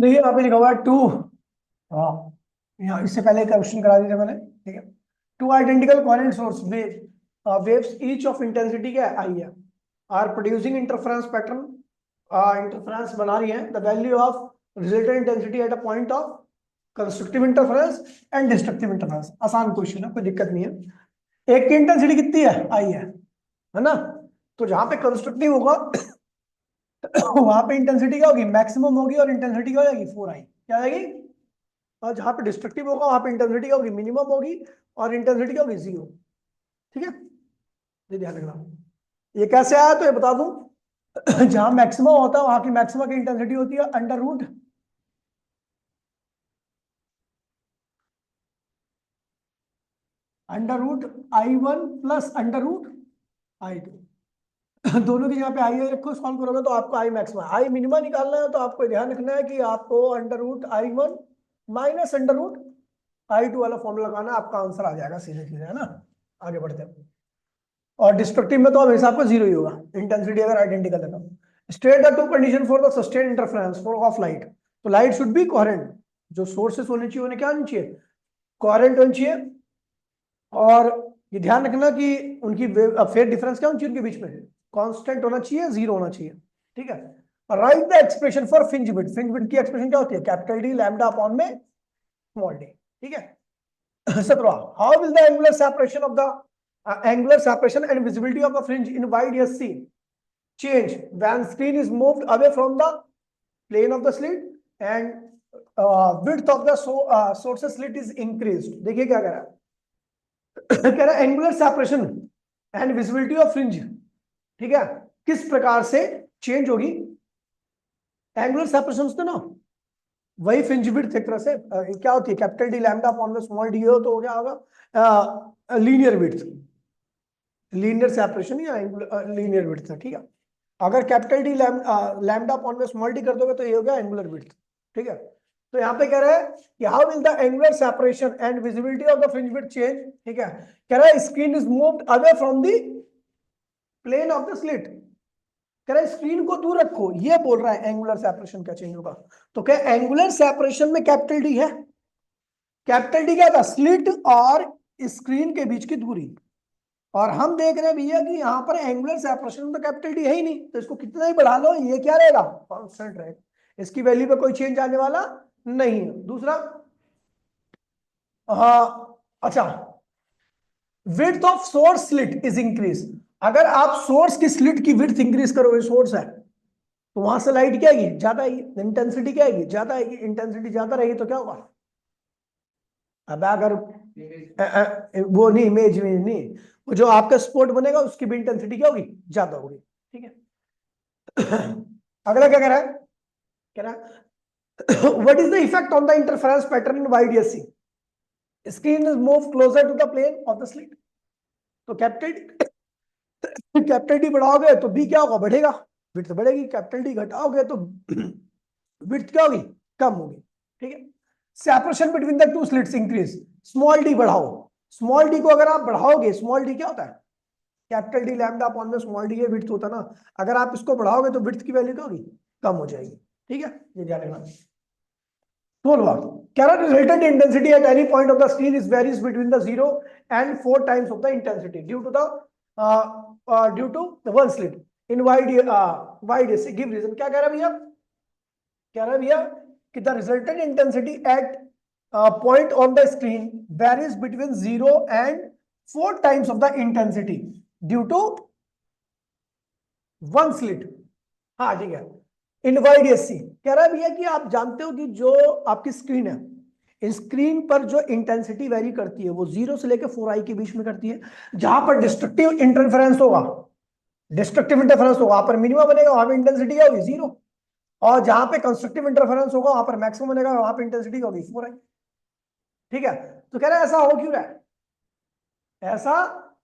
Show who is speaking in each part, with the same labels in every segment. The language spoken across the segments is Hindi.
Speaker 1: देखिए यहाँ पे लिखा हुआ है टू। हाँ, यहाँ इससे पहले क्वेश्चन करा दिया था मैंने, ठीक है। Two identical coherent source waves each of intensity क्या है, आई है, are producing interference pattern, interference बना रही है। The value of resultant intensity at a point of constructive interference and destructive interference. आसान क्वेश्चन है, कोई दिक्कत नहीं है। एक की इंटेंसिटी कितनी है, आई है ना। तो जहां पे कंस्ट्रक्टिव होगा वहां पे इंटेंसिटी क्या होगी, मैक्सिमम होगी, और इंटेंसिटी क्या हो जाएगी, 4i, क्या आएगी। और जहां पे डिस्ट्रक्टिव होगा वहां पे इंटेंसिटी क्या होगी, मिनिमम होगी, और इंटेंसिटी क्या होगी, 0। ठीक है, ये ध्यान रखना। ये कैसे आया तो ये बता दूं। जहां मैक्सिमम होता है वहां की मैक्सिमम की इंटेंसिटी होती है under root i1 plus under root i2। दोनों की जगह पे आई रखो, सॉल्व करोगे तो आपको आई मैक्सिमम, आई मिनिमम निकालना है, तो आपको ध्यान रखना है कि आपको under root i1 minus under root i2 वाला फॉर्मूला लगाना है, आपका आंसर आ जाएगा सीधे सीधे, है ना। आगे बढ़ते हैं। और डिस्ट्रक्टिव में तो हमेशा आपको 0 ही होगा, इंटेंसिटी अगर आइडेंटिकल है तो। State the two condition for the sustain interference for of light. तो लाइट शुड बी कोहेरेंट, जो सोर्सेस होने चाहिए उन्हें क्या होनी चाहिए, कोहेरेंट होनी चाहिए। और ये ध्यान रखना कि उनकी फेज डिफरेंस क्या होनी चाहिए उनके बीच में, कांस्टेंट होना चाहिए, 0 होना चाहिए। ठीक है। Right the expression for fringe width. Fringe width की एक्सप्रेशन क्या होती है, कैपिटल डी लैम्डा अपॉन में स्मॉल डी। ठीक है। 17, how will the angular separation of the angular separation and visibility of a fringe in wide SC change when screen is moved away from the plane of the slit and width of the source slit is increased। देखिए क्या कह रहा है। कह रहा है angular separation and visibility of fringe, ठीक है, किस प्रकार से चेंज होगी। एंगुलर सेपरेशन तो ना वही फ्रिंज विड्थ एक तरह से क्या होती है, कैपिटल डी लैम्डा अपॉन में स्मॉल डी हो तो क्या होगा, लीनियर विड्थ, लीनियर सेपरेशन या लीनियर विड्थ है। ठीक है। अगर कैपिटल डी लैम्डा अपॉन में स्मॉल डी कर दोगे तो ये हो गया एंगुलर विड्थ। ठीक है। तो यहाँ पे कह रहा है कि how will the angular separation and visibility of the fringe width change. ठीक है। कह रहा है screen is moved away from the plane of the slit. कह रहा है स्क्रीन को दूर रखो, ये बोल रहा है एंगुलर सेपरेशन क्या चेंज होगा। तो क्या एंगुलर सेपरेशन में कैपिटल डी है, कैपिटल डी क्या था, स्लिट और स्क्रीन के बीच की दूरी। और हम देख रहे हैं भैया कि यहाँ पर एंगुलर सेपरेशन में तो कैपिटल डी है ही नहीं, तो इसको कितना ही बढ़ा लो ये क्या रहेगा, कांस्टेंट रहेगा, इसकी वैल्यू पे कोई चेंज आने वाला नहीं है। दूसरा, हाँ अच्छा, width of source slit is increase. अगर आप सोर्स की स्लिट की विड्थ इंक्रीज करोगे, सोर्स है तो वहां से लाइट क्या आएगी, ज्यादा आएगी, इंटेंसिटी क्या आएगी, ज्यादा आएगी। इंटेंसिटी ज्यादा रहेगी तो क्या होगा, अब अगर वो नहीं, इमेज में नहीं, वो जो आपका स्पॉट बनेगा उसकी भी इंटेंसिटी क्या होगी, ज्यादा होगी। ठीक है। अगला क्या कह रहा है, कह रहा है what is the effect on the interference pattern in YDSE, screen is move closer to the plane of the slit. तो कैपिटल डी बढ़ाओगे तो बी क्या होगा, बढ़ेगा, विड्थ बढ़ेगी। कैपिटल डी घटाओगे तो विड्थ क्या होगी, कम होगी। ठीक है। Separation between the two slits increase, small D बढ़ाओ। स्मॉल डी को अगर आप बढ़ाओगे, स्मॉल डी क्या होता है, कैपिटल डी लैम्डा अपॉन में स्मॉल डी ये विड्थ होता है ना, अगर आप इसको बढ़ाओगे तो विड्थ की वैल्यू क्या होगी, कम हो जाएगी। ठीक है, ये ध्यान रखना। 12, कह रहा resultant intensity at any point of the screen is varies between the 0 and 4 times of the intensity due to one slit in wide AC। give reason। क्या कह रहा है भैया, कह रहा है भैया कि the resultant intensity eight point on the screen varies between 0 and 4 times of the intensity due to one slit। हाँ ठीक है, इन वाइड एससी। कह रहा है भैया कि आप जानते हो कि जो आपकी स्क्रीन है, इस स्क्रीन पर जो इंटेंसिटी वेरी करती है वो 0 से लेकर 4i के बीच में करती है। जहां पर डिस्ट्रक्टिव इंटरफेरेंस होगा, डिस्ट्रक्टिव इंटरफेरेंस होगा वहां पर मिनिमम बनेगा, वहां पर इंटेंसिटी क्या होगी, 0। और जहां पे कंस्ट्रक्टिव इंटरफेरेंस होगा वहां पर मैक्सिमम बनेगा, वहां पर इंटेंसिटी होगी 4i। ठीक है। तो कह रहा है ऐसा हो क्यों रहा है, ऐसा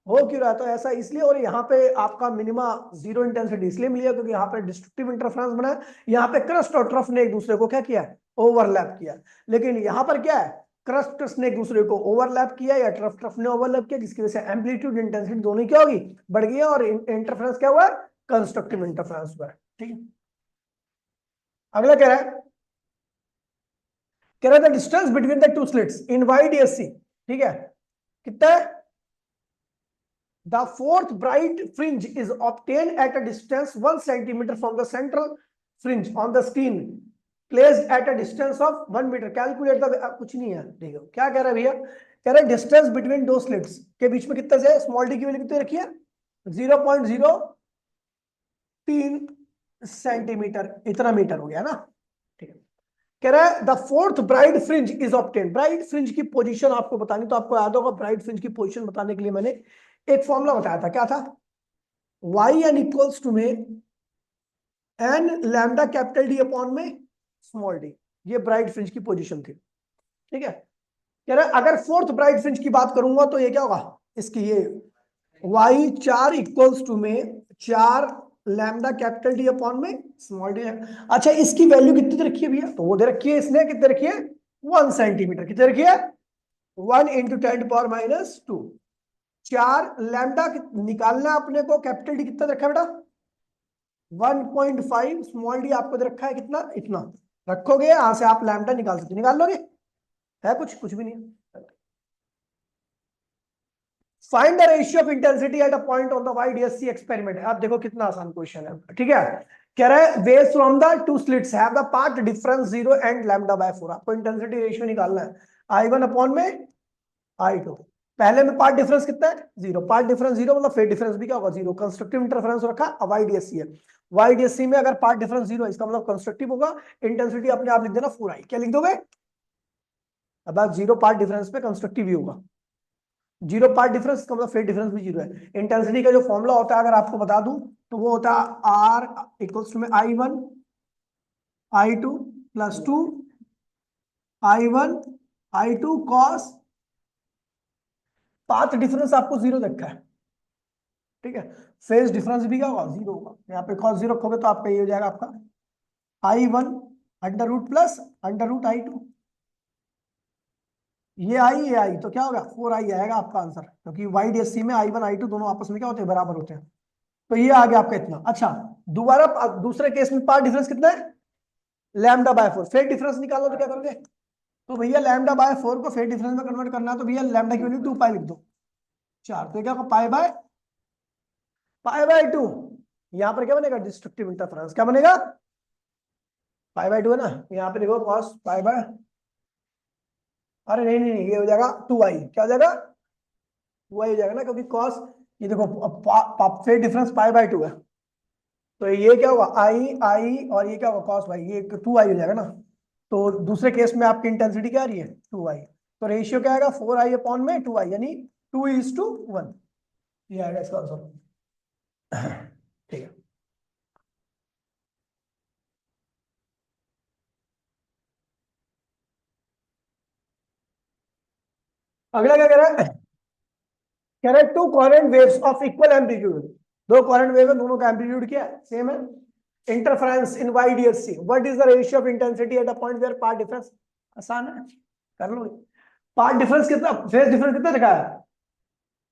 Speaker 1: हो क्यों रहा है, तो ऐसा इसलिए, और यहाँ पे आपका मिनिमा 0 इंटेंसिटी इसलिए मिली है क्योंकि यहाँ पे डिस्ट्रक्टिव इंटरफेरेंस बना है। यहाँ पे क्रस्ट और ट्रफ ने एक दूसरे को क्या किया है, ओवरलैप किया। लेकिन यहाँ पर क्या है, क्रस्ट ने एक दूसरे को ओवरलैप किया या ट्रफ ने ओवरलैप किया, जिसकी वजह से एम्पलीट्यूड इंटेंसिटी दोनों क्या होगी, बढ़ गई है, और इंटरफेरेंस क्या हुआ है, कंस्ट्रक्टिव इंटरफेरेंस हुआ है। ठीक है। अगला कह रहा है कह रहा था distance between the two slits in YDSC, ठीक है, कितना है? The fourth bright fringe is obtained at a distance 1 centimetre from the central fringe on the screen placed at a distance of 1 metre. Calculate the, कुछ नहीं है, देखो क्या कह रहा है भैया, कह रहा है डिस्टेंस बिटवीन दो स्लिट्स के बीच में कितना से, स्मॉल डी की वैल्यू कितनी रखी है? 0.03 सेंटीमीटर, इतना मीटर हो गया ना, ठीक है। कह रहा है the fourth bright fringe is obtained. Bright fringe की पोजीशन आपको बतानी, तो आपको याद होगा ब्राइट फ्रिंज की पोजीशन बताने के लिए मैंने एक फॉर्मूला बताया था, क्या था? yn इक्वल्स टू में n lambda capital D upon में स्मॉल डी, ये ब्राइट फ्रिंज की पोजीशन थी, ठीक है। कह रहा है अगर फोर्थ ब्राइट फ्रिंज की बात करूंगा तो ये क्या होगा, इसकी ये y4 इक्वल्स टू में 4 लैम्डा कैपिटल डी अपॉन में स्मॉल डी है। अच्छा, इसकी वैल्यू कितनी दे रखी है भैया? तो वो दे रखी है, इसने कितने रखी है? 1 सेंटीमीटर। कितने रखी है? 1 इंटू 10⁻²। 4 लैम्डा निकालना अपने को, कैपिटल डी कितना रखा है बेटा? 1.5, स्मॉल डी आपको दे रखा है कितना? इतना रखोगे, यहां से आप लैम्डा निकाल सकते, निकाल लोगे? है कुछ भी नहीं। Find the ratio of intensity at a point on the YDSC experiment. आप देखो कितना आसान क्वेश्चन है, ठीक है। कह रहा है waves from the two slits have the path difference 0 and λ/4। आपको इंटेंसिटी रेशियो निकालना है, I1 अपॉन में I2। पहले में पार्ट डिफरेंस कितना है? 0। पार्ट डिफरेंस 0 मतलब फेज डिफरेंस भी क्या होगा? 0। कंस्ट्रक्टिव इंटरफेरेंस रखा, YDSC है, YDSC में अगर पार्ट डिफरेंस 0 है इसका मतलब कंस्ट्रक्टिव होगा। इंटेंसिटी अपने आप लिख देना 4I। क्या लिख दोगे? अब 0 पार्ट डिफरेंस पे कंस्ट्रक्टिव ही होगा, 0 पार्ट डिफरेंस का मतलब फेज डिफरेंस भी 0 है। इंटेंसिटी का जो फॉर्मूला होता है अगर आपको बता दूं तो वो होता है R इक्वल्स टू में I1 I2 plus 2 I1 I2 cos, path difference आपको 0 रखा है, ठीक है। फेज डिफरेंस भी क्या होगा? 0 होगा। यहाँ पे cos 0 रखोगे तो आपका ये हो जाएगा आपका I1 under root plus under root I2। ये आई तो क्या होगा? 4I आएगा आपका आंसर, क्योंकि YDSC में I1 I2 दोनों आपस में क्या होते हैं? बराबर होते हैं। तो ये आ गया आपका इतना। अच्छा, दोबारा दूसरे केस में पार्ट डिफरेंस कितना है? λ/4। फेज डिफरेंस निकालो तो क्या करोगे? तो भैया λ/4 को फेज डिफरेंस में कन्वर्ट करना है, तो भैया लैम्डा की वैल्यू 2π लिख दो, 4। तो क्या होगा? Pi by 2। यहां पर क्या बनेगा? Destructive interference. क्या बनेगा? पाई बाय 2 है ना, यहाँ पे देखो कॉस पाई बाय, अरे नहीं नहीं नहीं, ये हो जाएगा 2i। क्या हो जाएगा? 2i हो जाएगा ना, क्योंकि कॉस, ये देखो फेज डिफरेंस पाई बाय 2 है, तो ये क्या होगा? आई आई, और ये क्या होगा? कॉस भाई, ये 2i हो जाएगा ना। तो दूसरे केस में आपकी इंटेंसिटी क्या आ रही है? 2i। तो रेशियो क्या आएगा? 4i अपॉन में 2i, यानी 2:1। ये आएगा इसका आंसर, ठीक है। अगला क्या कह रहा है? कह रहा है two coherent waves of equal amplitude. दो कोहेरेंट वेव है, दोनों का एम्पलीट्यूड क्या है? सेम है। Interference in YDSC, what is the ratio of intensity at a point where path difference? आसान है, कर लो। पार्ट डिफरेंस कितना, फेज डिफरेंस कितना दिखा है?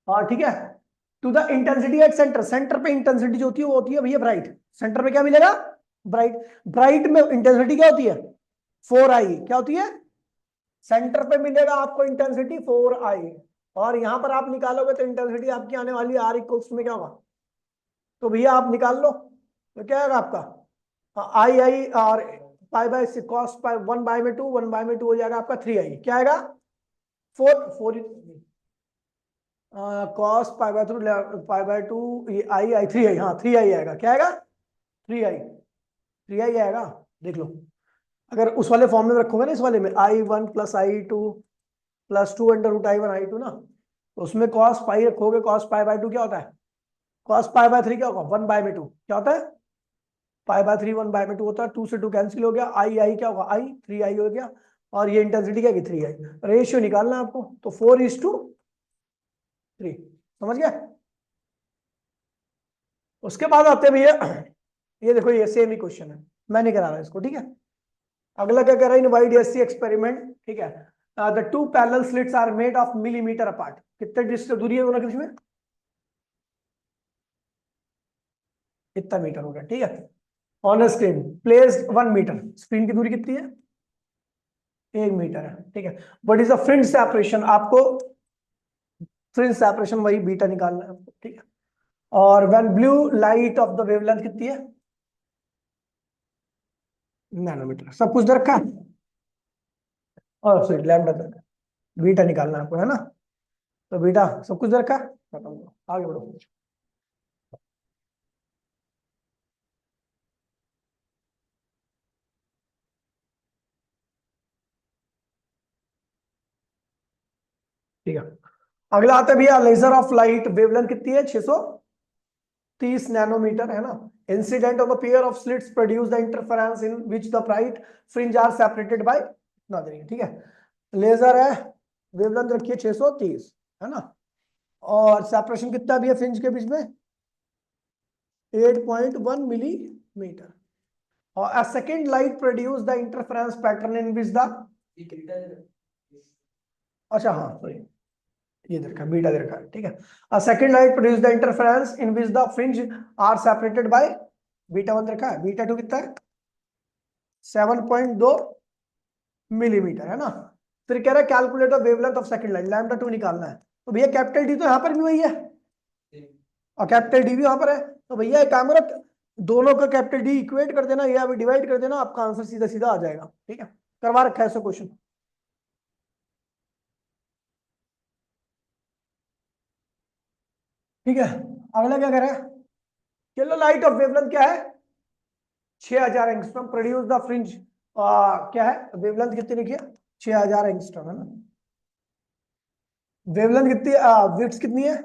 Speaker 1: हाँ ठीक है। To the intensity at centre, centre पे इंटेंसिटी जो होती है वो होती है भैया ब्राइट। सेंटर पे क्या मिलेगा? ब्राइट। ब्राइट में इंटेंसिटी क्या होती है? 4i। क्या होती है? सेंटर पे मिलेगा आपको इंटेंसिटी 4i, और यहां पर आप निकालोगे तो इंटेंसिटी आपकी आने वाली R इक्वल्स में क्या होगा? तो भैया आप निकाल लो, तो क्या आएगा आपका? आई आई और पाई बाय 6 कॉस पाई 1/2, 1/2 हो जाएगा आपका 3i। क्या आएगा? 4 कॉस पाई बाय 2 ये आई 3i, हाँ 3i आएगा। क्या आएगा? 3i आएगा, देख लो। अगर उस वाले फॉर्म में रखोगे ना, इस वाले में I1 plus I2 plus 2 under root I1 I2 ना, तो उसमें कॉस पाई रखोगे, कॉस पाई बाय 2 क्या होता है? कॉस पाई बाय 3 क्या होगा? 1/2 क्या होता है? पाई बाय 3 1/2 होता है। 2 से 2 कैंसिल हो गया, आई क्या होगा? 3i हो गया, और ये इंटेंसिटी क्या है? 3i। रेशियो निकालना है आपको, तो 4:3। समझ गया? उसके बाद आते हैं भैया, ये देखो ये सेम ही क्वेश्चन है, मैं नहीं करा रहा इसको, ठीक है। अगला क्या कर रहा है? इन YDSC एक्सपेरिमेंट, ठीक है। The two parallel slits are made of millimetre apart. कितने डिस्टेंस दूरी है दोनों के बीच में? इतना मीटर हो गया, ठीक है। On screen placed 1 metre, screen की दूरी कितनी है? 1 मीटर है, ठीक है। What is the fringe separation, आपको फ्रिंज सेपरेशन वही बीटा निकालना है आपको, ठीक है। और when blue light of the wavelength कितनी है, नैनोमीटर, सब कुछ दे रखा है। और सॉरी लैम्डा दे रखा है, बीटा निकालना है आपको, है ना। तो बीटा सब कुछ दे रखा है, खत्म करो, आगे बढ़ो। ठीक है, अगला आता है भैया लेजर ऑफ लाइट, वेवलेंथ कितनी है, 630 नैनोमीटर, है ना। Incident of the pair of slits produce the interference in which the bright fringe are separated by ना देंगे, ठीक है। लेजर है, वेवलेंथ रखिए 630, है ना। और सेपरेशन कितना भी है फ्रिंज के बीच में, 8.1 मिलीमीटर। और a second light produce the interference pattern in which the, अच्छा हाँ सॉरी, ये दे रखा है, बीटा दे रखा है, ठीक है। a second light produce the interference in which the fringe are separated by beta 1 रखा है, बीटा 2 कितना है, 7.2 मिलीमीटर, है ना। फिर कह रहा है calculate the wavelength of second light, lambda 2 निकालना है। तो भैया कैपिटल डी तो यहाँ पर भी वही है और कैपिटल डी भी यहाँ पर है, तो भैया एक काम करो, दोनों का कैपिटल डी इक्वेट कर देना या डिवाइड कर देना, आपका आंसर सीधा सीधा आ जाएगा, ठीक है। करवा रखा है ऐसा क्वेश्चन। ठीक है, अगला क्या करें, चलो लाइट ऑफ वेवलेंथ क्या है, 6000 एंगस्ट्रॉम प्रोड्यूस द फ्रिंज, क्या है वेवलेंथ कितनी लिखी है, 6000 एंगस्ट्रॉम, है ना। वेवलेंथ कितनी, विड्थ कितनी है,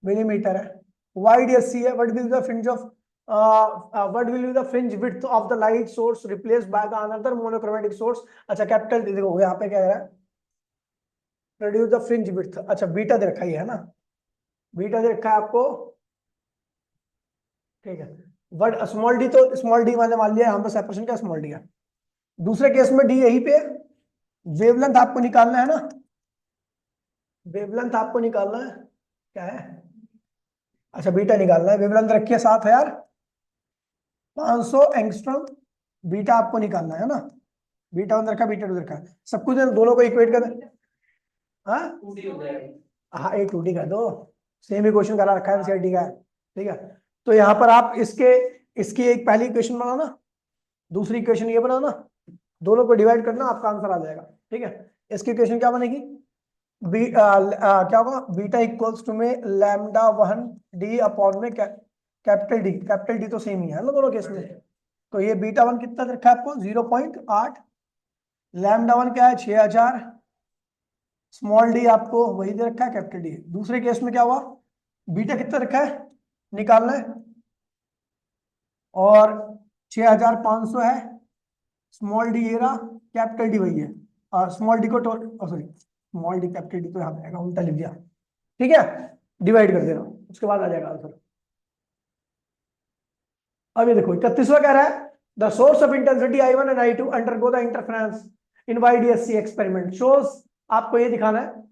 Speaker 1: मिलीमीटर है। वाइड एस सी है, what will the fringe of what will be the fringe width of the light source replaced by the another monochromatic source. अच्छा कैपिटल देखो यहाँ पे क्या है, प्रोड्यूस द फ्रिंज विड्थ, अच्छा बीटा दे रखा है ना, बीटा दे रखा है आपको, ठीक है। बट स्मॉल डी, तो स्मॉल डी मैंने मान लिया यहाँ पे सेपरेशन क्या स्मॉल डी है। दूसरे केस में डी यहीं पे, वेवलेंथ आपको निकालना है ना, वेवलेंथ आपको निकालना है, क्या है, अच्छा बीटा निकालना है, वेवलेंथ रखिए 7500 एंगस्ट्रॉम, बीटा आपको निकालना है ना, बीटा 1 रखा, बीटा 2 रखा, सब कुछ दोनों को इक्वेट कर, हाँ हाँ 8 2D कर दो, सेम ही क्वेश्चन करा रखा है एनसीईआरटी का, ठीक है। तो यहाँ पर आप इसके, इसकी एक पहली इक्वेशन बनाना, दूसरी इक्वेशन ये बनाना, दोनों को डिवाइड करना, आपका आंसर आ जाएगा, ठीक है। इसकी इक्वेशन क्या बनेगी, क्या होगा, बीटा इक्वल्स टू में लैम्डा 1 डी अपॉन में कैपिटल डी, कैपिटल डी तो सेम ही है ना दोनों केस में। तो ये बीटा 1 कितना रखा है आपको, 0.8, लैम्डा 1 क्या है 6000, स्मॉल डी आपको वही दे रखा है कैपिटल डी। दूसरे केस में क्या हुआ, बीटा कितना रखा है निकालना है, और 6500 है, स्मॉल डी ये रहा, कैपिटल डी वही है, और स्मॉल डी को sorry small D capital D तो यहाँ पे आएगा, उल्टा लिख दिया, ठीक है। डिवाइड कर देना, उसके बाद आ जाएगा आंसर। अब ये देखो 31वां कह रहा है, the source of intensity I1 and I2 undergo the interference in YDSC experiment shows, आपको ये दिखाना है,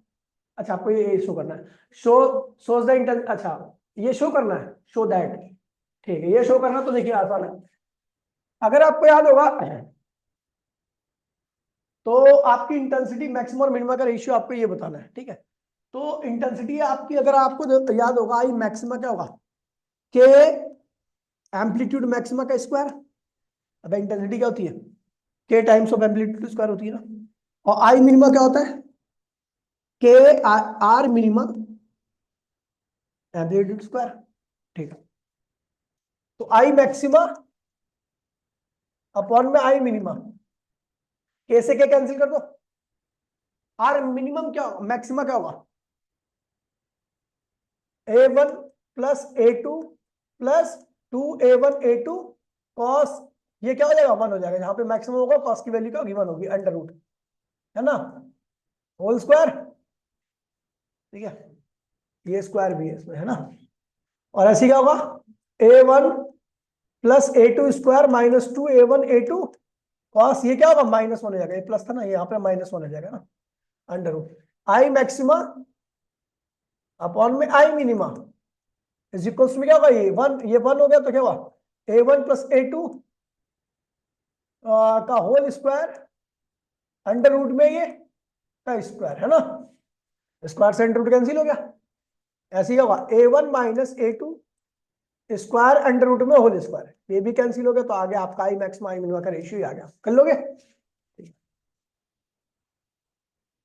Speaker 1: अच्छा आपको ये शो करना है, शो शोज द इंटेंस, अच्छा ये शो करना है, शो दैट, ठीक है, ये शो करना तो देखिए आसान है। अगर आपको याद होगा तो आपकी इंटेंसिटी मैक्सिमम और मिनिमम का रेशियो आपको ये बताना है, ठीक है। तो इंटेंसिटी आपकी, अगर आपको याद होगा आई मैक्सिमा क्या होगा, के एम्पलीट्यूड मैक्सिमा का स्क्वायर, अब इंटेंसिटी क्या होती है, के टाइम्स ऑफ एम्पलीट्यूड स्क्वायर होती है ना। और आई मिनिमा क्या होता है, के आर मिनिमा एम्पलीट्यूड स्क्वायर, ठीक है। तो आई मैक्सिमा अपॉन में आई मिनिमा, के से के कैंसिल कर दो, आर मिनिमम क्या होगा, मैक्सिमा क्या होगा, A1 plus A2 plus 2A1 A2 cos, ये क्या हो जाएगा 1 हो जाएगा, जहां पे मैक्सिमम होगा कॉस की वैल्यू क्या होगी 1 होगी, अंडर रूट, है ना, होल स्क्वायर, ठीक है। ये स्क्वायर भी है इसमें, है ना। और ऐसे क्या होगा, A1 plus A2 square minus 2A1 A2 cos, ये क्या होगा -1 हो जाएगा, ये प्लस था ना, यहाँ पे -1 हो जाएगा ना, under root I maxima upon में आई मिनिमा इज इक्वल्स में क्या होगा, ये 1 हो गया, तो क्या हुआ A1 प्लस A2 का होल स्क्वायर अंडर रूट में ये का स्क्वायर है ना, स्क्वायर से अंडर रूट कैंसिल हो गया, ऐसे ही होगा a1 minus a2 square under root में होल स्क्वायर, ये भी कैंसिल हो गया, तो आगे आपका आई मैक्स आई मिनिमम का रेशियो ही आ गया, कर लोगे।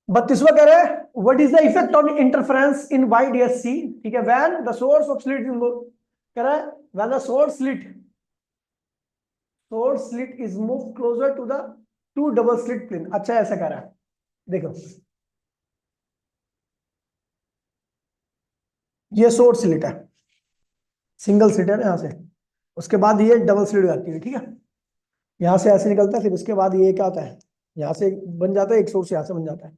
Speaker 1: 32वां कह रहे हैं what is the effect on interference in YDSE, ठीक है, when the source of slit कह रहा है when the source slit is move closer to the two double slit plane. अच्छा ऐसा कह रहा है, देखो ये सोर्स स्लिट है, सिंगल स्लिट है ना, यहां से उसके बाद ये डबल स्लिट हो जाती है, ठीक है, यहां से ऐसे निकलता है, फिर उसके बाद ये क्या होता है, यहां से बन जाता है एक सोर्स, यहां से बन जाता है।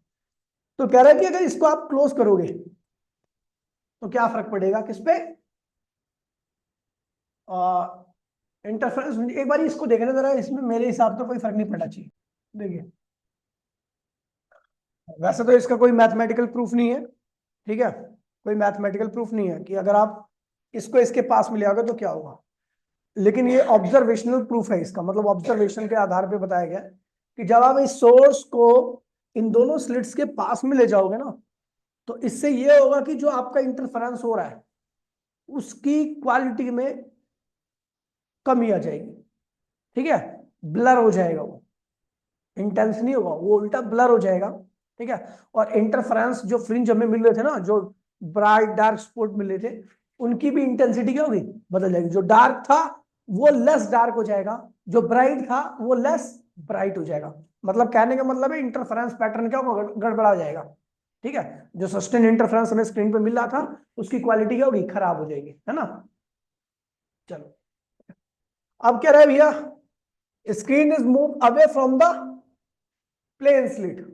Speaker 1: तो कह रहा है कि अगर इसको आप क्लोज करोगे तो क्या फर्क पड़ेगा किस पे, इंटरफेरेंस। एक बार इसको देखना जरा, इसमें मेरे हिसाब से कोई फर्क नहीं पड़ना चाहिए। देखिए वैसे तो इसका कोई मैथमेटिकल प्रूफ नहीं है, ठीक है, कोई मैथमेटिकल प्रूफ नहीं है कि अगर आप इसको इसके पास में ले आओगे तो क्या होगा, लेकिन ये ऑब्जर्वेशनल प्रूफ है इसका, मतलब ऑब्जर्वेशन के आधार पे बताया गया कि जब आप इस सोर्स को इन दोनों स्लिट्स के पास में ले जाओगे ना, तो इससे ये होगा कि जो आपका इंटरफेरेंस हो रहा है उसकी क्वालिटी में कमी आ जाएगी, ठीक है, ब्लर हो जाएगा, वो इंटेंस नहीं होगा, वो उल्टा ब्लर हो जाएगा, ठीक है। और इंटरफेरेंस जो फ्रिंज हमें मिल रहे थे ना, जो ब्राइट डार्क स्पॉट मिल रहे थे, उनकी भी इंटेंसिटी क्या होगी, बदल जाएगी, जो डार्क था वो लेस डार्क हो जाएगा, जो ब्राइट था वो लेस ब्राइट हो जाएगा। मतलब कहने का मतलब है इंटरफेरेंस पैटर्न क्या होगा, गड़बड़ा जाएगा, ठीक है, जो सस्टेन इंटरफेरेंस हमें स्क्रीन पे मिल रहा था उसकी क्वालिटी क्या होगी, खराब हो जाएगी, है ना। चलो अब क्या रहा है भैया, screen is move away from the plane slit,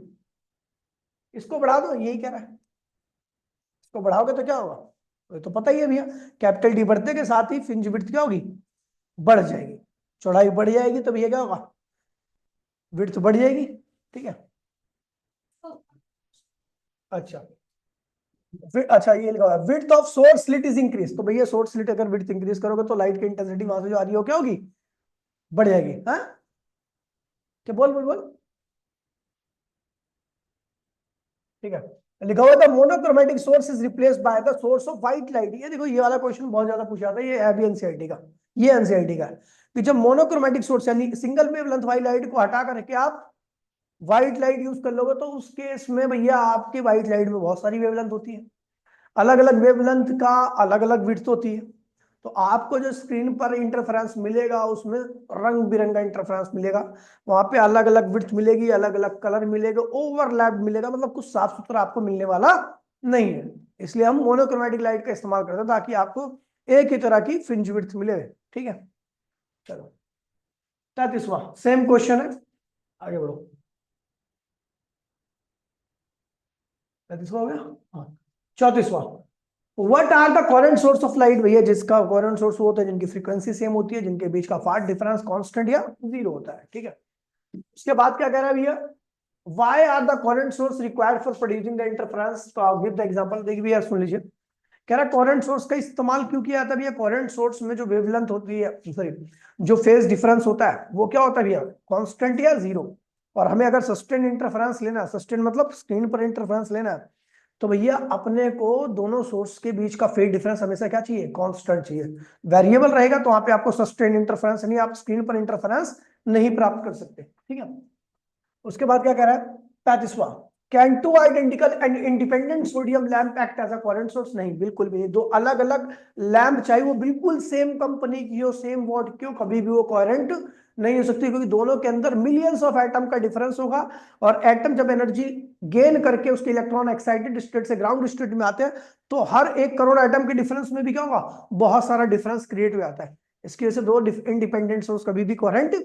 Speaker 1: इसको बढ़ा दो, यही कह रहा है, इसको बढ़ाओगे तो क्या होगा, तो, तो पता ही है भैया, कैपिटल डी बढ़ते के साथ ही फ्रिंज विड्थ क्या होगी, बढ़ जाएगी, चौड़ाई बढ़ जाएगी, तो भैया क्या होगा, विड्थ बढ़ जाएगी, ठीक है। अच्छा अच्छा ये लिखा हुआ है width of source slit is increase, तो भैया सोर्स स्लिट अगर विड्थ इंक्रीज करोगे तो लाइट की इंटेंसिटी वहां से जो आ रही है क्या होगी, बढ़ जाएगी, हाँ क्या बोल बोल बोल, ठीक है। लिखा हुआ था monochromatic source is replaced by the source of white light, ये देखो ये वाला क्वेश्चन बहुत ज्यादा पूछा था, ये है भी एनसीईआरटी का, ये एनसीईआरटी का है कि जब मोनोक्रोमेटिक सोर्स यानी सिंगल वेवलेंथ वाली लाइट को हटा करके आप व्हाइट लाइट यूज कर लोगे, तो उस केस में भैया आपकी व्हाइट लाइट में बहुत सारी वेवलेंथ होती है, अलग अलग वेवलेंथ का अलग अलग विड्थ होती है, तो आपको जो स्क्रीन पर इंटरफेरेंस मिलेगा उसमें रंग बिरंगा इंटरफेरेंस मिलेगा, वहां पे अलग अलग विड्थ मिलेगी, अलग अलग कलर मिलेगा, ओवरलैप मिलेगा, मतलब कुछ साफ सुथरा आपको मिलने वाला नहीं है, इसलिए हम मोनोक्रोमेटिक लाइट का इस्तेमाल करते हैं ताकि आपको एक ही तरह की फ्रिंज विड्थ मिले, ठीक है। चलो 33वां सेम क्वेश्चन है, आगे बढ़ो, 33वां हो गया, हाँ 34वां what are the coherent source of light, भैया जिसका कोरेंट सोर्स होता है जिनकी फ्रीक्वेंसी सेम होती है, जिनके बीच का फार डिफरेंस कांस्टेंट या जीरो होता है, ठीक है। उसके बाद क्या कह रहा है भैया, why are the coherent source required for producing the interference, तो गिव द एग्जांपल, देखिए भैया सुन लीजिए, कह रहा है कोरेंट सोर्स का इस्तेमाल क्यों किया जाता है भैया, कोरेंट सोर्स में जो वेवलेंथ होती है, सॉरी जो फेज डिफरेंस होता है वो क्या होता है भैया, कांस्टेंट या जीरो, और हमें अगर सस्टेन इंटरफेरेंस लेना है, सस्टेन मतलब स्क्रीन पर इंटरफेरेंस लेना है, तो भैया अपने को दोनों सोर्स के बीच का फेज डिफरेंस हमेशा क्या चाहिए, कांस्टेंट चाहिए, वेरिएबल रहेगा तो वहां पे आपको सस्टेन इंटरफेरेंस नहीं, आप स्क्रीन पर इंटरफेरेंस नहीं प्राप्त कर सकते, ठीक है। उसके बाद क्या कह रहा है 35वां, can two identical and independent sodium lamp act as a coherent source, नहीं बिल्कुल भी नहीं, दो अलग अलग लैंप चाहे वो बिल्कुल सेम कंपनी की हो, सेम वॉट की हो, कभी भी वो कोरेंट नहीं हो सकती, क्योंकि दोनों के अंदर मिलियंस ऑफ एटम का डिफरेंस होगा, और एटम जब एनर्जी गेन करके उसके इलेक्ट्रॉन एक्साइटेड स्टेट से ग्राउंड स्टेट में आते हैं, तो हर 1 करोड़ एटम के डिफरेंस में भी क्या होगा, बहुत सारा डिफरेंस क्रिएट हो जाता है, इसकी वजह से दो इंडिपेंडेंट सोर्स कभी भी कोरेंट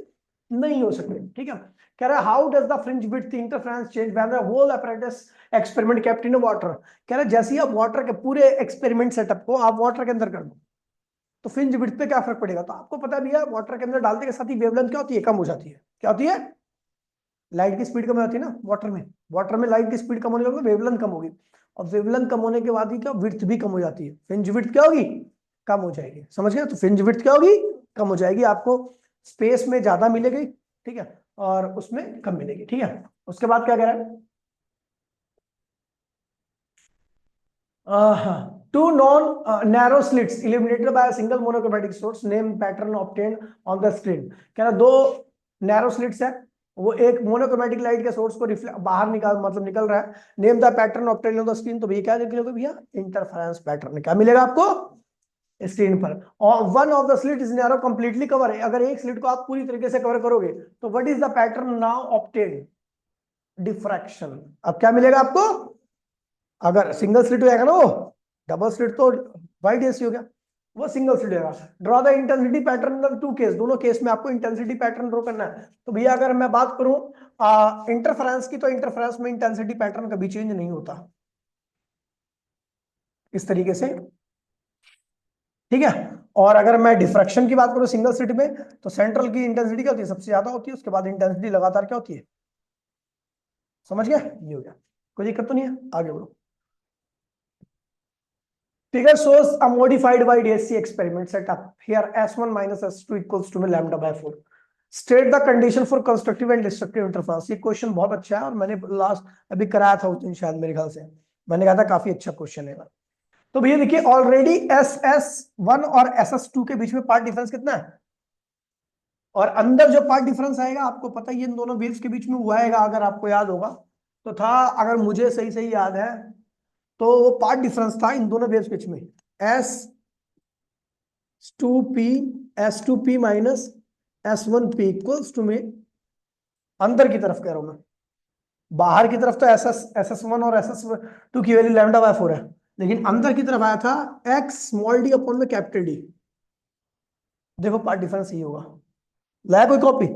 Speaker 1: नहीं हो सकते, ठीक है। कह रहा है how does the fringe width interference change when the whole apparatus experiment kept in water, कह रहा है जैसे ही आप वाटर के पूरे एक्सपेरिमेंट सेटअप को आप वाटर के अंदर कर दो, तो फ्रिंज विड्थ पे क्या फर्क पड़ेगा, तो आपको पता भी है वाटर के अंदर डालते के साथ ही वेवलेंथ क्या होती है, कम हो जाती है, क्या होती है, लाइट की स्पीड कम हो जाती है ना, वाटर में लाइट की स्पीड कम होने के बाद वेवलेंथ कम होगी, और वेवलेंथ कम होने के बाद ही क्या विड्थ भी कम हो जाती है, फ्रिंज विड्थ क्या होगी, कम हो जाएगी, समझ गए, तो फ्रिंज विड्थ क्या होगी, कम हो जाएगी, आपको स्पेस में ज्यादा मिलेगी, ठीक है, और उसमें कम मिलेगी। ठीक है, उसके बाद क्या कह रहा है, two non narrow slits illuminated by a single monochromatic source, name pattern obtained on the screen. कह रहा दो नैरो स्लिट्स है, वो एक मोनोक्रोमैटिक लाइट के सोर्स को बाहर निकाल मतलब निकल रहा है, name the pattern obtained on the screen. तो भैया क्या निकलेगा भैया, इंटरफेरेंस पैटर्न। क्या मिलेगा आपको स्क्रीन पर, और one of the slit is narrow completely cover है, अगर एक स्लिट को आप पूरी तरीके से कवर करोगे तो what is the pattern now obtained, diffraction. अब क्या मिलेगा आपको, अगर सिंगल स्लिट हो जाएगा ना वो, डबल स्लिट तो वाइड एसी हो गया, वो सिंगल स्लिट होगा। Draw the intensity pattern in two case, दोनों केस में आपको इंटेंसिटी पैटर्न ड्रॉ करना है। तो भैया अगर मैं बात करूं इंटरफेरेंस की, तो इंटरफेरेंस में इंटेंसिटी पैटर्न कभी चेंज नहीं होता इस तरीके से, ठीक है। और अगर मैं डिफ्रैक्शन की बात करूं सिंगल स्लिट में, तो सेंट्रल की इंटेंसिटी क्या होती है, सबसे ज्यादा होती है, उसके बाद इंटेंसिटी लगातार क्या होती है, समझ गया, ये हो गया, कोई दिक्कत तो नहीं है, आगे बढ़ो। Figure shows a modified wide AC experiment setup. Here S1 minus S2 equals to lambda by 4. State the condition for constructive and destructive interference. ये क्वेश्चन बहुत अच्छा है और मैंने लास्ट अभी कराया था उस दिन शायद, मेरे ख्याल से मैंने कहा था काफी अच्छा क्वेश्चन है। तो भैया देखिए ऑलरेडी SS1 और SS2 के बीच में पार्ट डिफरेंस कितना है, और अंदर जो पार्ट डिफरेंस आएगा आपको पता ही इन दोनों वेव्स के बीच में हुआ आएगा, अगर आपको याद होगा तो था, अगर मुझे सही सही याद है तो वो पार्ट डिफरेंस था इन दोनों वेव्स के बीच में, S2P S2P minus S1P equals to में, अंदर की तरफ कह रहा हूं मैं, बाहर की तरफ तो SS1 और SS2 की वैल्यू लैम्डा बाय 4 है, लेकिन अंदर की तरफ आया था x स्मॉल डी अपॉन में कैपिटल डी। देखो पार्ट डिफरेंस यही होगा, ला कोई कॉपी,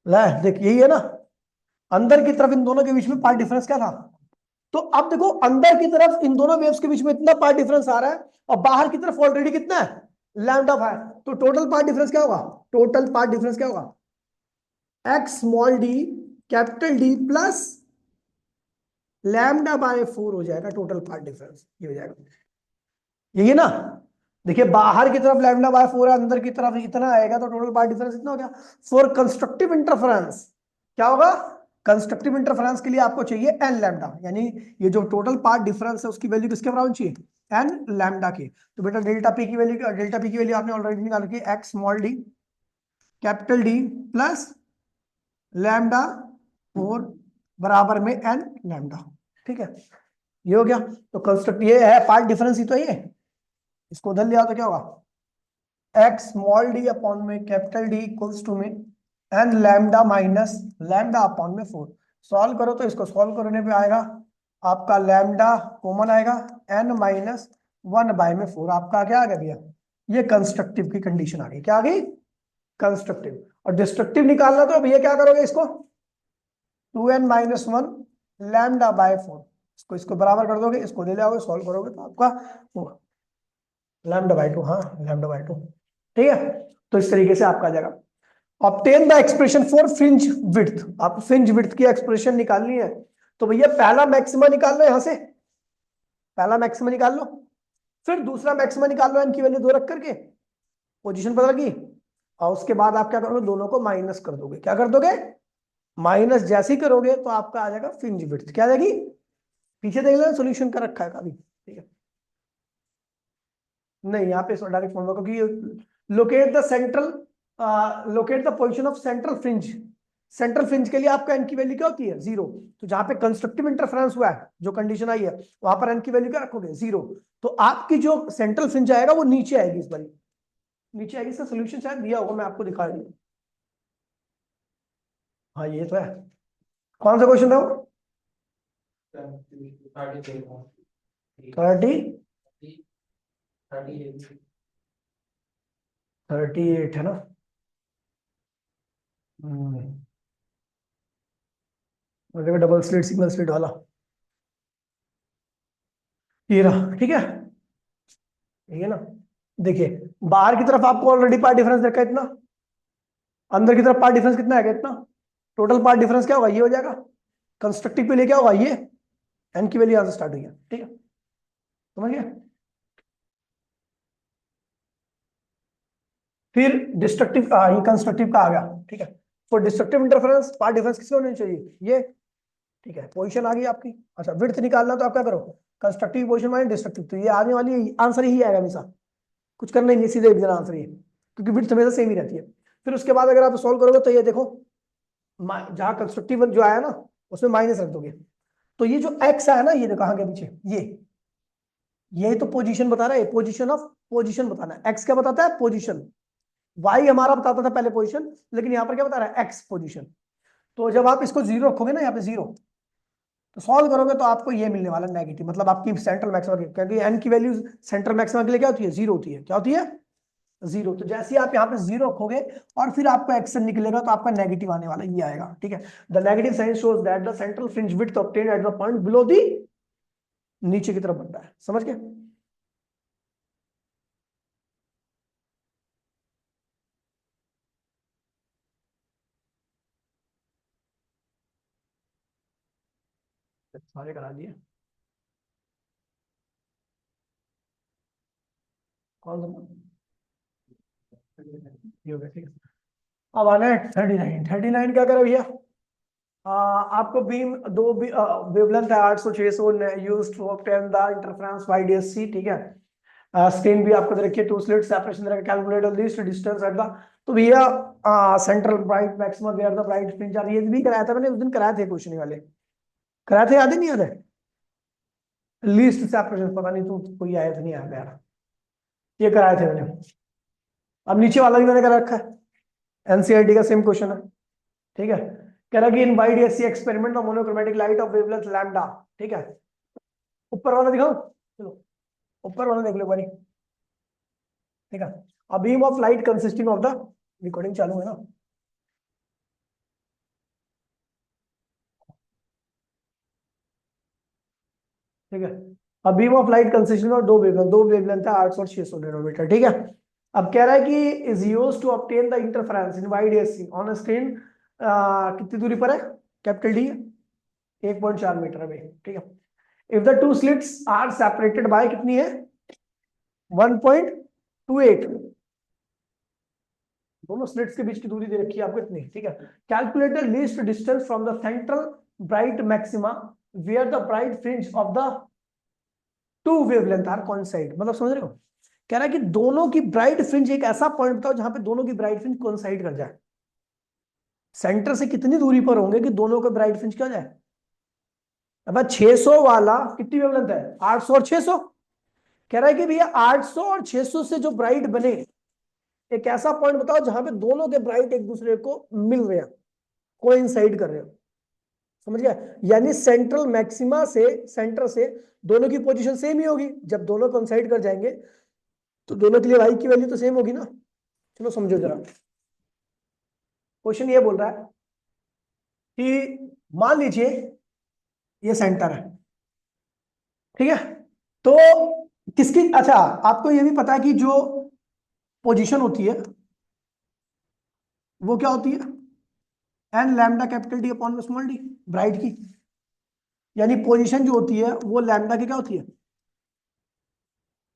Speaker 1: ला देख यही है ना, अंदर की तरफ इन दोनों के बीच में पार्ट डिफरेंस क्या था। तो अब देखो अंदर की तरफ इन दोनों वेव्स के बीच में इतना पार्ट डिफरेंस आ रहा है, और बाहर की तरफ ऑलरेडी कितना है, लैम्डा बाय, तो टोटल पार्ट डिफरेंस क्या होगा, टोटल पार्ट डिफरेंस क्या होगा, x small D capital D plus lambda by 4 हो जाएगा टोटल पार्ट डिफरेंस, ये हो जाएगा, यही है ना। देखिए बाहर की तरफ लैम्डा बाय 4 है, अंदर की तरफ इतना आएगा, तो टोटल पार्ट डिफरेंस इतना हो गया। फॉर कंस्ट्रक्टिव इंटरफेरेंस क्या होगा, कंस्ट्रक्टिव इंटरफेरेंस के लिए आपको चाहिए एन लैम्डा, यानी ये जो टोटल पार्ट डिफरेंस है उसकी वैल्यू किसके बराबर चाहिए, एन लैम्डा की। तो बेटा डेल्टा पी की वैल्यू आपने ऑलरेडी निकाल रखी है, x small D capital D plus lambda 4 बराबर में एन लैम्डा, ठीक है, ये हो गया। तो कंस्ट्रक्ट ये है पार्ट डिफरेंस ही तो, ये इसको उधर लिया तो क्या होगा, एक्स स्मॉल डी अपॉन में कैपिटल डी इक्वल्स टू में n lambda minus lambda upon में 4। सॉल्व करो तो इसको सॉल्व करने पे आएगा आपका लैम्डा कॉमन आएगा, एन माइनस 1/4 आपका क्या आ गया भैया, ये कंस्ट्रक्टिव की कंडीशन आ गई, क्या आ गई, कंस्ट्रक्टिव। और डिस्ट्रक्टिव निकालना तो भैया क्या करोगे, इसको 2n-1 लैम्डा बाय 4, इसको बराबर कर दोगे, इसको ले जाओगे सॉल्व करोगे तो आपका होगा लैम्डा बाय 2, हाँ लैम्डा बाय 2, ठीक है। तो इस तरीके से आपका आ जाएगा। Obtain the expression for fringe width, आप फ्रिंज विड्थ की एक्सप्रेशन निकालनी है, तो भैया पहला मैक्सिमा निकाल लो, यहां से पहला मैक्सिमा निकाल लो, फिर दूसरा मैक्सिमा निकाल लो, इनकी वैल्यू 2 रख करके, पोजीशन पता लगी, और उसके बाद आप क्या करोगे, दोनों को माइनस कर दोगे, क्या कर दोगे, माइनस जैसे ही करोगे तो आपका आ जाएगा फ्रिंज विड्थ, क्या आ जाएगी, पीछे देख लो सोल्यूशन कर रखा है काफी, ठीक है, नहीं यहाँ पे डायरेक्ट फॉर्मूला, क्योंकि locate the position of central fringe, central fringe के लिए आपका एन की वैल्यू क्या होती है, 0। तो जहां पे कंस्ट्रक्टिव इंटरफेरेंस हुआ है, जो कंडीशन आई है, वहां पर एन की वैल्यू क्या रखोगे, 0। तो आपकी जो सेंट्रल फ्रिंज आएगा वो नीचे आएगी, इस बार नीचे आएगी, इसका सोल्यूशन शायद दिया होगा, मैं आपको दिखा दूं, हाँ ये तो है। कौन सा क्वेश्चन था वो, 38 है ना, डबल स्लिट सिंगल स्लिट वाला, ये रहा, ठीक है, ठीक है ना। देखिए बाहर की तरफ आपको ऑलरेडी पार्ट डिफरेंस देखा है इतना, अंदर की तरफ पार्ट डिफरेंस कितना है इतना, टोटल पार्ट डिफरेंस क्या होगा, ये हो जाएगा, कंस्ट्रक्टिव के लिए क्या होगा, ये एन की वैल्यू यहां से स्टार्ट हुई है, ठीक है, समझ गया। फिर डिस्ट्रक्टिव ये कंस्ट्रक्टिव का आ गया, ठीक है। For destructive interference path difference किसके होने चाहिए, ये, ठीक है, पोजीशन आ गई आपकी। अच्छा विड्थ निकालना तो आप क्या करो, कंस्ट्रक्टिव पोजीशन माइनस डिस्ट्रक्टिव, तो ये आने वाली आंसर ही आएगा हमेशा, कुछ करना ही नहीं, सीधे एक आंसर ये, क्योंकि विड्थ हमेशा सेम ही रहती है। फिर उसके बाद अगर आप सॉल्व करोगे तो ये देखो, जहां कंस्ट्रक्टिव जो आया ना उसमें माइनस रख दोगे, तो ये जो एक्स आया ना, ये देखो कहाँ के पीछे, ये तो पोजीशन बता रहा है, पोजीशन ऑफ पोजीशन बताना है, एक्स क्या बताता है, पोजीशन, वाई हमारा बताता था पहले पोजीशन, लेकिन यहाँ पर क्या बता रहा है, एक्स पोजीशन। तो जब आप इसको जीरो रखोगे ना यहाँ पे जीरो, तो सॉल्व करोगे तो आपको ये मिलने वाला नेगेटिव, मतलब आपकी सेंट्रल मैक्सिमा की, क्योंकि एन की वैल्यू सेंट्रल मैक्सिमा के लिए क्या होती है, जीरो होती है, क्या होती है, जीरो। तो जैसे ही आप यहाँ पे जीरो रखोगे और फिर आपको एक्शन निकलेगा तो आपका नेगेटिव आने वाला, ये आएगा, ठीक है। The negative sign shows that the central fringe width obtained at the point below the, नीचे की तरफ बनता है, समझ गए। सारे करा दिए, कौन सा, ये हो गया, ठीक है। अब आना है 39, 39 क्या करें भैया, आपको बीम दो वेवलेंथ है 800 600 used to obtain the interference by DSC, ठीक है। स्क्रीन भी आपको दे रखी है, टू स्लिट सेपरेशन रहेगा, calculate the least distance at the, तो भैया central bright maximum where the bright fringe are, ये भी कराया था मैंने उस दिन, कराए थे क्वेश्चन वाले, कराए थे, याद ही नहीं याद है, लीस्ट सेपरेशन पता नहीं तू कोई आया था नहीं आया यार, ये कराए थे मैंने। अब नीचे वाला भी मैंने करा रखा है, एनसीईआरटी का सेम क्वेश्चन है, ठीक है। कह रहा कि इन wide AC experiment of monochromatic light of wavelength lambda, ठीक है। ऊपर वाला दिखाओ, चलो ऊपर वाला देख लो बारी, ठीक है। A beam of light consisting of the, recording चालू है ना, ठीक है। A beam of light consisting of दो वेवलेंथ है 800 और 600 नैनोमीटर, ठीक है। अब कह रहा है कि is used to obtain the interference in YDSE on a screen, कितनी दूरी पर है, कैपिटल डी, 1.4 मीटर है भाई, ठीक है। If the two slits are separated by कितनी है, 1.28, दोनों स्लिट्स के बीच की दूरी दे रखी है आपको इतनी, ठीक है। Calculate the least distance from the central bright maxima where the bright fringe of the two wavelength are coincide, मतलब समझ रहे हो, कह रहा है कि दोनों की ब्राइट फ्रिंज, एक ऐसा पॉइंट बताओ जहां पे दोनों की ब्राइट फ्रिंज कोइंसाइड कर जाए, सेंटर से कितनी दूरी पर होंगे कि दोनों का ब्राइट फ्रिंज क्या हो जाए। अब 600 वाला कितनी वेवलेंथ है, 800 और 600, कह रहा है कि भैया 800 और 600 से जो ब्राइट बने, एक ऐसा पॉइंट बताओ जहां पे दोनों के ब्राइट एक दूसरे को मिल रहे हैं, कोइंसाइड कर रहे हो, समझ गया। यानी सेंट्रल मैक्सिमा से, सेंटर से दोनों की पोजीशन सेम ही होगी, जब दोनों कोइंसाइड कर जाएंगे तो दोनों के लिए वाई की वैल्यू तो सेम होगी ना। चलो समझो जरा, क्वेश्चन ये बोल रहा है कि मान लीजिए ये सेंटर है, ठीक है। तो किसकी, अच्छा आपको ये भी पता है कि जो पोजीशन होती है वो क्या होती है, n lambda capital D upon small d, bright की, यानी पोजीशन जो होती है वो लैम्डा की क्या होती है,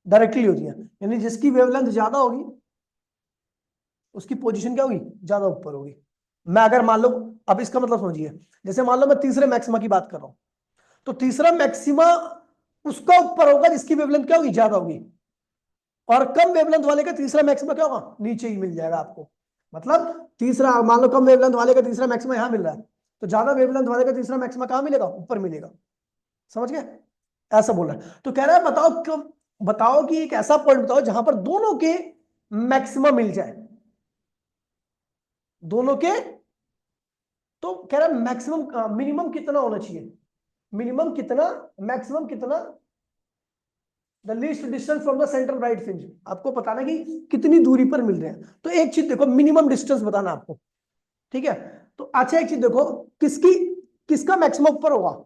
Speaker 1: डायरेक्टली होती है, यानी जिसकी वेवलेंथ ज्यादा होगी उसकी पोजीशन क्या होगी, ज्यादा ऊपर होगी। मैं अगर मान लो, अब इसका मतलब समझिए, जैसे मान लो मैं तीसरे मैक्सिमा की बात कर रहा हूं, तो तीसरा मैक्सिमा उसका ऊपर होगा जिसकी वेवलेंथ क्या होगी, ज्यादा होगी, और कम वेवलेंथ वाले का तीसरा मैक्सिमा क्या होगा, नीचे ही मिल जाएगा आपको। मतलब तीसरा, मान लो कम वेवलेंथ वाले का तीसरा मैक्सिमा यहां मिल रहा है, तो ज्यादा वेवलेंथ वाले का तीसरा मैक्सिमा कहां मिलेगा, ऊपर मिलेगा, समझ गए, ऐसा बोल रहा है। तो कह रहा है बताओ क्यों, बताओ कि एक ऐसा पॉइंट बताओ जहां पर दोनों के मैक्सिमा मिल जाए, दोनों के, तो कह रहा है मैक्सिमम मिनिमम कितना होना चाहिए, मिनिमम कितना, मैक्सिमम कितना, the least distance from the central right fringe, आपको बताना कि कितनी दूरी पर मिल रहे हैं। तो एक चीज देखो, मिनिमम डिस्टेंस बताना आपको, ठीक है। तो अच्छा एक चीज देखो, किसकी, किसका मैक्सिमम ऊपर होगा,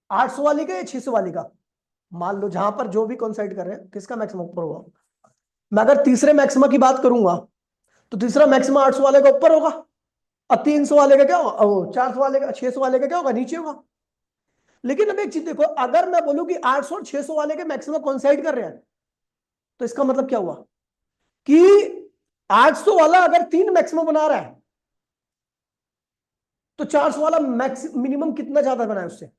Speaker 1: 800 वाले का या 600 वाले का, मान लो जहां पर जो भी कॉन्साइड कर रहे हैं किसका मैक्सिमम ऊपर होगा। मैं अगर तीसरे मैक्सिमा की बात करूंगा तो तीसरा मैक्सिमा 800 वाले का ऊपर होगा, और 300 वाले का क्या होगा, वो 400 वाले का, 600 वाले का क्या होगा, नीचे होगा। लेकिन अब एक चीज देखो, अगर मैं बोलूं कि 800 और 600 वाले के मैक्सिमम कॉन्साइड कर रहे हैं, तो इसका मतलब क्या हुआ कि 800 वाला अगर तीन मैक्सिमम बना रहा है तो 400 वाला मैक्स मिनिमम कितना ज्यादा बना है उससे?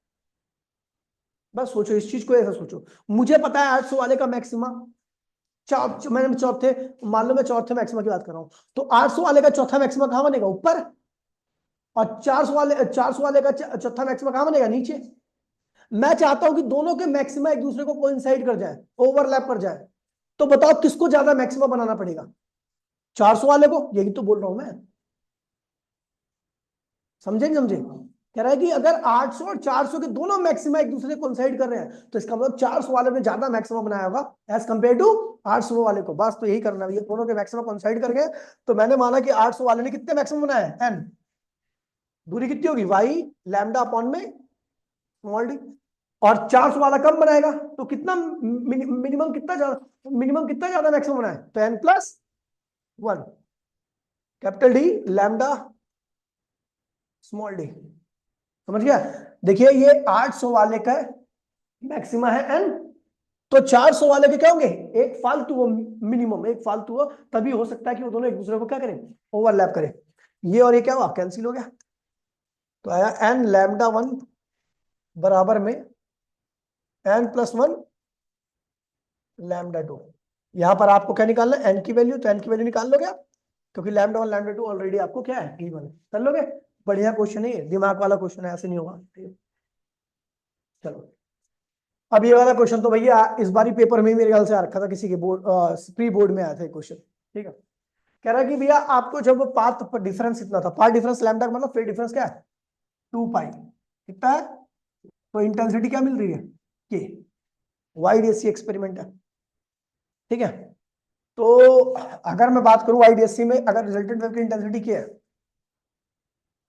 Speaker 1: बस सोचो इस चीज को, ऐसा सोचो। मुझे पता है 800 वाले का मैक्सिमा, मैंने चौथे, मान लो मैं चौथे मैक्सिमा की बात कर रहा हूं, तो 800 वाले का चौथा मैक्सिमा कहां बनेगा? ऊपर। और 400 वाले का चौथा मैक्सिमा कहां बनेगा? नीचे। मैं चाहता हूं कि दोनों के मैक्सिमा एक दूसरे को कोइंसाइड कर जाए, ओवरलैप कर जाए। तो बताओ किसको ज्यादा मैक्सिमा बनाना पड़ेगा? 400 वाले को, यही तो बोल रहा हूं मैं। समझे नहीं समझे? कह रहा है कि अगर 800 और 400 के दोनों मैक्सिमा एक दूसरे को कोइंसाइड कर रहे हैं, तो इसका मतलब 400 वाले ने ज्यादा मैक्सिमा बनाया होगा एज कंपेयर टू 800 वाले को। बस तो यही करना है, ये दोनों के मैक्सिमा कोइंसाइड कर गए, तो मैंने माना कि 800 वाले ने कितने मैक्सिमम बनाए हैं? एन। दूरी कितनी होगी? वाई लैम्डा अपॉन में स्मॉल डी। और 400 वाला कम बनाएगा तो कितना मिनिमम कितना ज्यादा, मिनिमम कितना ज्यादा मैक्सिमम बनाए? तो n plus one, capital D lambda small d. समझ गया? देखिए ये 800 वाले का मैक्सिमा है एन, तो 400 वाले के क्या होंगे? एक फालतू हो, मिनिमम एक फालतू हो, तभी हो सकता है कि वो दोनों एक दूसरे को क्या करें? ओवरलैप करें। ये और ये क्या हुआ? कैंसिल हो गया। तो आया एन लैम्डा वन बराबर में n plus one lambda two. यहां पर आपको क्या निकालना है? एन की वैल्यू, तो एन की वैल्यू निकाल लोगे आप, क्योंकि lambda one lambda to already आपको क्या है? गिवन है। कर लोगे? बढ़िया क्वेश्चन है, दिमाग वाला क्वेश्चन है, ऐसे नहीं होगा। चलो, अब ये वाला क्वेश्चन तो भैया इस बारी पेपर में ही मेरे ख्याल से आ रखा था, किसी के बोर्ड प्री बोर्ड में आया था क्वेश्चन। ठीक है, कह रहा है कि भैया आपको जब पाथ पर डिफरेंस इतना था, पाथ डिफरेंस लैम्डा का मतलब फेज डिफरेंस क्या है? 2 पाई। कितना है? तो इंटेंसिटी क्या मिल रही है? के। वाईडीएससी एक्सपेरिमेंट है। ठीक है, तो अगर मैं बात करूं वाईडीएससी में, अगर रिजल्टेंट वेव की इंटेंसिटी क्या है,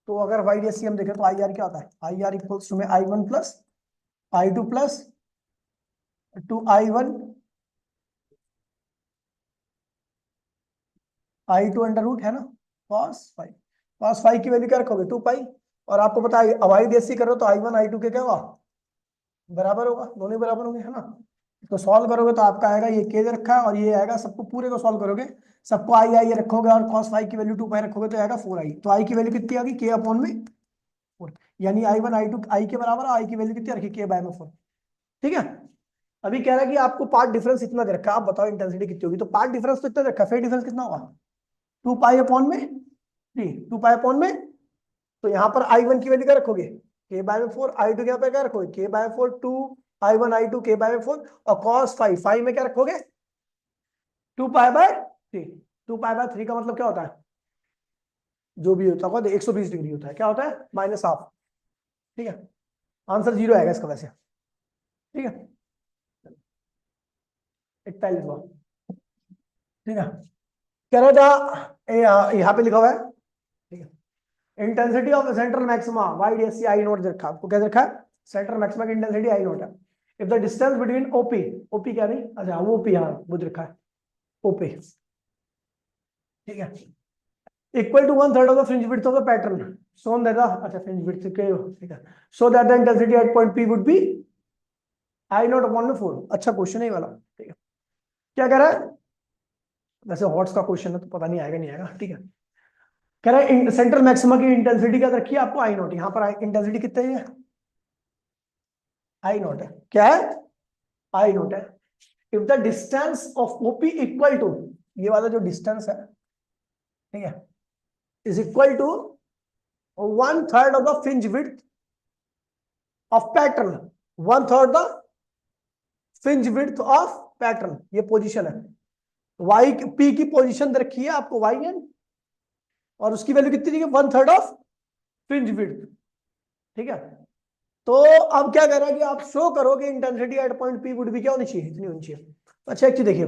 Speaker 1: तो अगर वाईडीएससी हम देखें तो आई आर क्या होता है? आई आर इक्वल्स टू में I one plus I two plus two I one I two under root है ना, कॉस फाइव। कॉस फाइव की वैल्यू क्या रखोगे? 2 पाई। और आपको पता है अब वाईडीएससी करो तो आई वन आई टू के क्या हुआ? बराबर होगा, दोनों ही बराबर होंगे, है ना। तो सॉल्व करोगे तो आपका आएगा, ये के दे रखा है और ये आएगा, सबको पूरे को सॉल्व करोगे, सबको आई आई रखोगे और कॉस फाइव की वैल्यू 2 पाई रखोगे तो आएगा 4 आई। तो आई की वैल्यू कितनी आ गई? के अपॉन में 4। यानी आई वन आई टू आई के बराबर, आई की वैल्यू कितनी रखी? के बाय में 4। ठीक है, अभी कह रहा है कि आपको पार्ट डिफरेंस इतना दे रखा है, आप बताओ इंटेंसिटी कितनी होगी? तो पार्ट डिफरेंस तो इतना दे रखा है, फेज डिफरेंस कितना होगा? 2 पाई अपॉन में 3, 2 पाई अपॉन में, तो यहाँ पर आई वन की वैल्यू क्या रखोगे? के बाय में 4। आई टू यहाँ पे क्या रखोगे? के by 4, 2 I one I two के बाय में 4। और कॉस फाइव, फाइव में क्या रखोगे? 2 पाई बाय 3। 2 पाई बाय 3 का मतलब क्या होता है? जो भी होता है 120 डिग्री होता है। क्या होता है? Minus half. ठीक है, आंसर जीरो आएगा इसका वैसे। ठीक है, 41 हुआ। ठीक है, कह रहा था यहाँ पे लिखा हुआ है। ठीक है, intensity of central maxima Y D S C I naught रखा, आपको क्या रखा है? सेंट्रल मैक्सिमा की इंटेंसिटी आई नोट है। If the distance between OP, OP क्या नहीं, अच्छा वो ओपी, हाँ मुझे रखा है ओपी। ठीक है, equal to one third of the fringe width of the pattern shown that the, अच्छा फ्रिंज विड्थ के, ठीक है, so that the intensity at point P would be I naught upon में 4। अच्छा क्वेश्चन है ये वाला। ठीक है, क्या कह रहा है? वैसे हॉट्स का क्वेश्चन है तो पता नहीं आएगा नहीं आएगा। ठीक है, कह रहा है सेंट्रल मैक्सिमा की इंटेंसिटी क्या रखी है आपको? आई नॉट। यहाँ पर इंटेंसिटी कितनी है? आई नॉट है। क्या है? आई नॉट है। If the distance of OP equal to, ये वाला जो डिस्टेंस है, ठीक है, is equal to one third of the fringe width of pattern, one third the fringe width of pattern, ये पोजीशन है। वाई पी की पोजीशन रखी है आपको वाई एन, और उसकी वैल्यू कितनी है? One third of fringe width. ठीक है, तो अब क्या कह रहा है कि आप शो करो कि intensity at point P would भी क्या होनी चाहिए? इतनी होनी चाहिए। अच्छा एक चीज देखिए,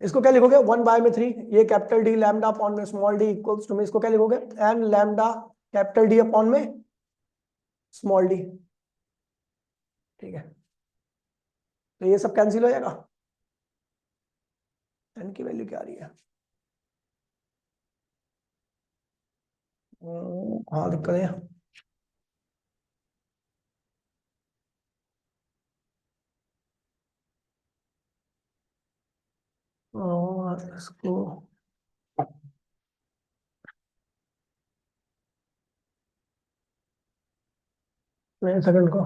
Speaker 1: इसको क्या लिखोगे? 1/3, ये कैपिटल डी लैम्डा अपॉन में स्मॉल डी इक्वल्स टू में, इसको क्या लिखोगे? N lambda capital D upon में स्मॉल डी। ठीक है, तो ये सब कैंसिल हो जाएगा। एन की वैल्यू क्या आ रही है? हाँ दिक्कत है। और इसको नहीं सेकंड को